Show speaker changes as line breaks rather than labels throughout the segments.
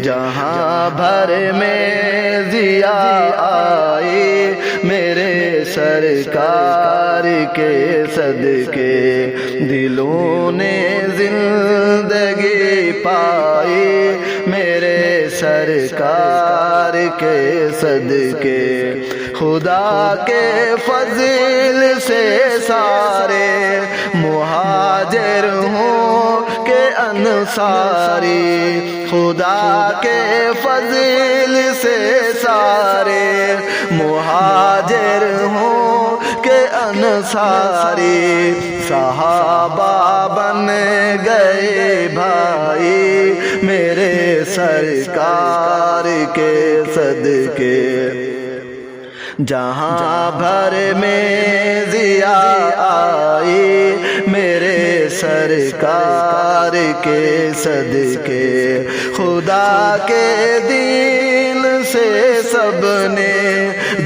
جہاں بھر میں ضیا آئی میرے سرکار کے صدقے، دلوں نے زندگی پائی میرے سرکار کے صدقے۔ خدا کے فضل سے سارے مہاجر ہوں کہ انصاری، خدا کے فضل سے سارے مہاجر ہوں کہ انصاری، صحابہ بن گئے بھائی میرے سرکار کے صدقے۔ جہاں بھر میں ضیا آئی میرے سرکار کے صدقے، خدا کے دین سے سب نے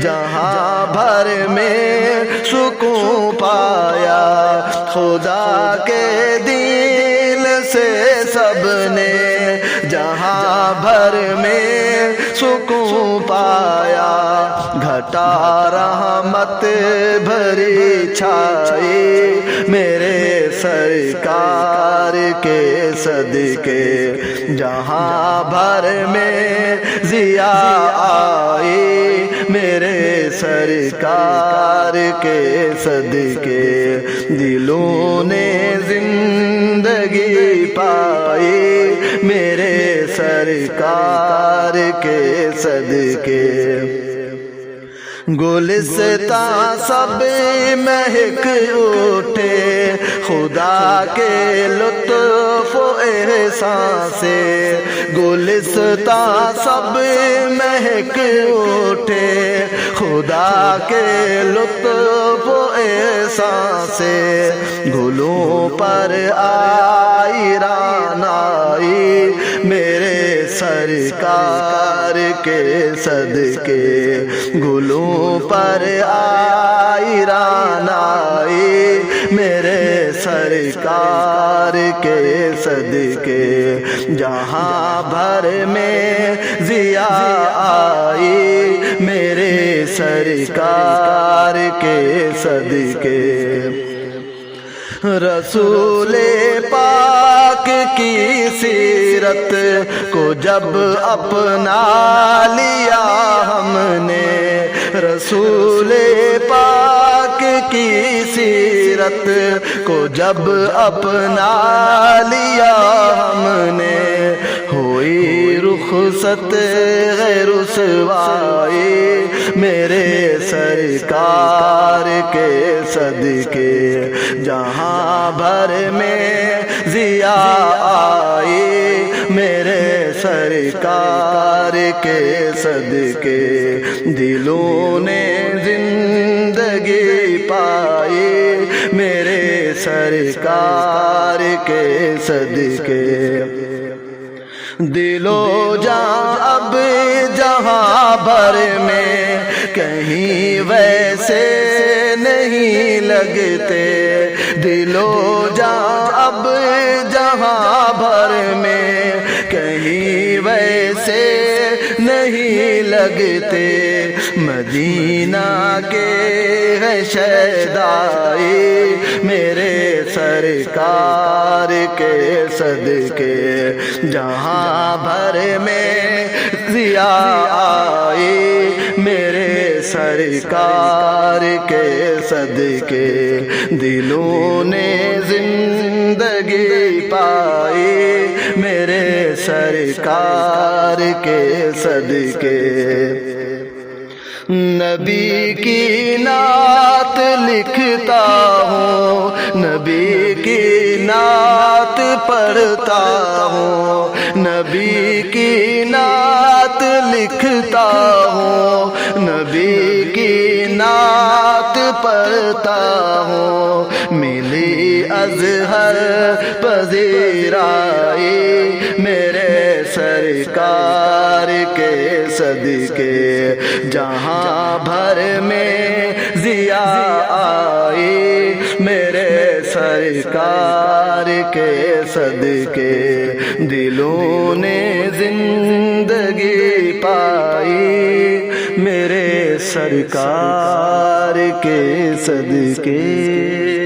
جہاں بھر میں سکون پایا، خدا کے دین سے سب نے جہاں بھر میں سکون پایا، گھٹا رحمت بھری چھائی میرے سرکار کے صدقے، جہاں بھر میں ضیا آئی میرے سرکار کے صدقے، دلوں نے زندگی پائی میرے سرکار کے صدقے۔ گلستاں سب مہک اٹھے خدا کے لطف و احسان سے، گلستاں سب مہک اٹھے خدا کے لطف و احسان سے، گلوں پر آئی رعنائی میرے سرکار کے صدقے، گلوں پر آئی رعنائی میرے سرکار کے صدقے، جہاں بھر میں ضیا آئی میرے سرکار کے صدقے۔ رسول پاک کی سیرت کو جب اپنا لیا ہم نے، رسول پاک کی سیرت کو جب اپنا لیا ہم نے، ہوئی رخصت غیر رسوائی میرے سرکار کے صدقے، جہاں بھر میں ضیا آئی میرے سرکار کے صدقے، دلوں نے زندگی پائی میرے سرکار کے صدقے۔ دل و جاں اب جہاں بھر میں کہیں ویسے نہیں لگتے، دل و جاں اب جہاں بھر میں کہیں ویسے نہیں لگتے، مدینہ کے ہے شیدائی میرے سرکار کے صدقے، جہاں بھر میں ضیا آئی میرے سرکار کے صدقے، دلوں نے زندگی پائی میرے سرکار کے صدقے۔ نبی کی نعت لکھتا ہوں، نبی کی نعت پڑھتا ہوں، نبی کی نعت لکھتا ہوں، نبی کی نعت پڑھتا ہوں، ملی ازہر پذیرائی میرے سرکار کے صدقے، جہاں بھر میں ضیا آئی میرے سرکار کے صدقے، دلوں نے پائی میرے سرکار کے صدقے۔